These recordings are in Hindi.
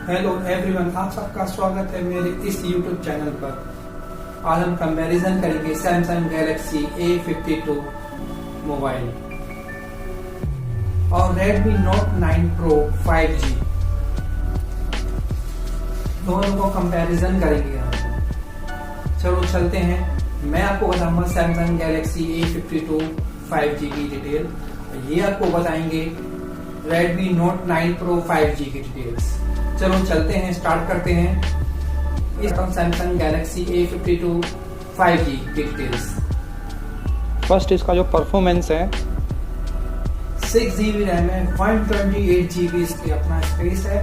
हेलो एवरीवन, आप सबका स्वागत है मेरे इस यूट्यूब चैनल पर। आज हम कंपैरिजन करेंगे सैमसंग गैलेक्सी A52 मोबाइल और Redmi Note 9 Pro 5G, दोनों को कंपैरिजन करेंगे हम। चलो चलते हैं। मैं आपको बताऊंगा सैमसंग गैलेक्सी A52 5G की डिटेल, ये आपको बताएंगे Redmi Note 9 Pro 5G की डिटेल्स। चलो चलते हैं, स्टार्ट करते हैं इस सैमसंग गैलेक्सी A52 5G की डिटेल्स। फर्स्ट इसका जो परफॉर्मेंस है, 6GB रैम है, 128GB इसकी अपना स्पेस है।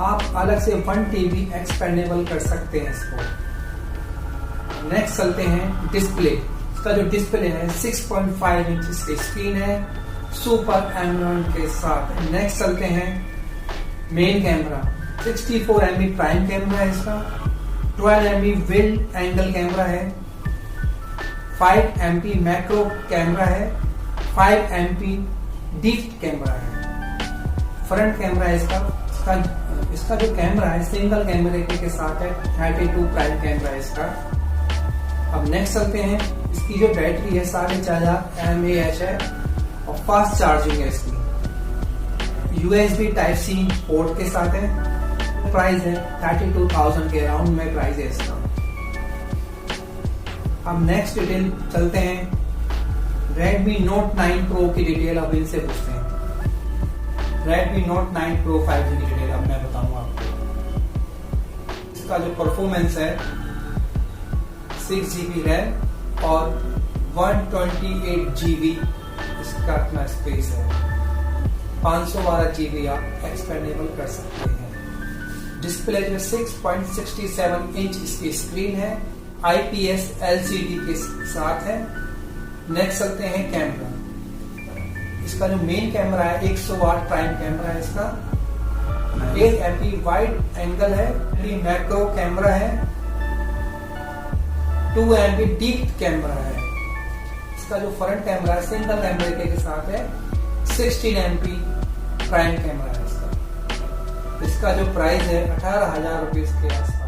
आप अलग से 1TB एक्सपेंडेबल कर सकते हैं इसको। नेक्स्ट चलते हैं डिस्प्ले। इसका जो डिस्प्ले है 6.5 इंच की स्क्रीन है, सुपर एमोलेड के साथ। नेक्स्ट चलते हैं main camera. 64 MP prime camera है इसका, 12 MP विल्ड एंगल कैमरा है, 5 MP मैक्रो कैमरा है, 5 MP डीप कैमरा है। फ्रंट कैमरा है इसका जो कैमरा है सिंगल कैमरे के साथ है, 32 प्राइम कैमरा है इसका। अब नेक्स्ट चलते हैं, इसकी जो बैटरी है 4500 mAh है और फास्ट चार्जिंग है इसकी। USB Type-C पोर्ट के साथ है। प्राइस है 32,000 के अराउंड में प्राइस है इसका। अब नेक्स्ट डिटेल चलते हैं, Redmi Note 9 Pro की डिटेल अब इनसे पूछते हैं। Redmi Note 9 Pro 5G की डिटेल अब मैं बताऊंगा आपको। इसका जो परफॉर्मेंस है 6GB रैम और 128GB इसका अपना स्पेस है। 512GB आप एक्सपेंडेबल कर सकते हैं। डिस्प्ले जो 6.67 इंच इसकी स्क्रीन है, IPS LCD के साथ है। नेक्स्ट चलते हैं कैमरा। इसका जो मेन कैमरा है 100 वाट प्राइम कैमरा है इसका, 8 MP वाइड एंगल है, मैक्रो कैमरा है, 2 MP डीप कैमरा है। इसका जो फ्रंट कैमरा है सिंगल कैमरे के साथ है, 16 MP प्राइम कैमरा है इसका। इसका जो प्राइस है 18,000 रुपए के आसपास।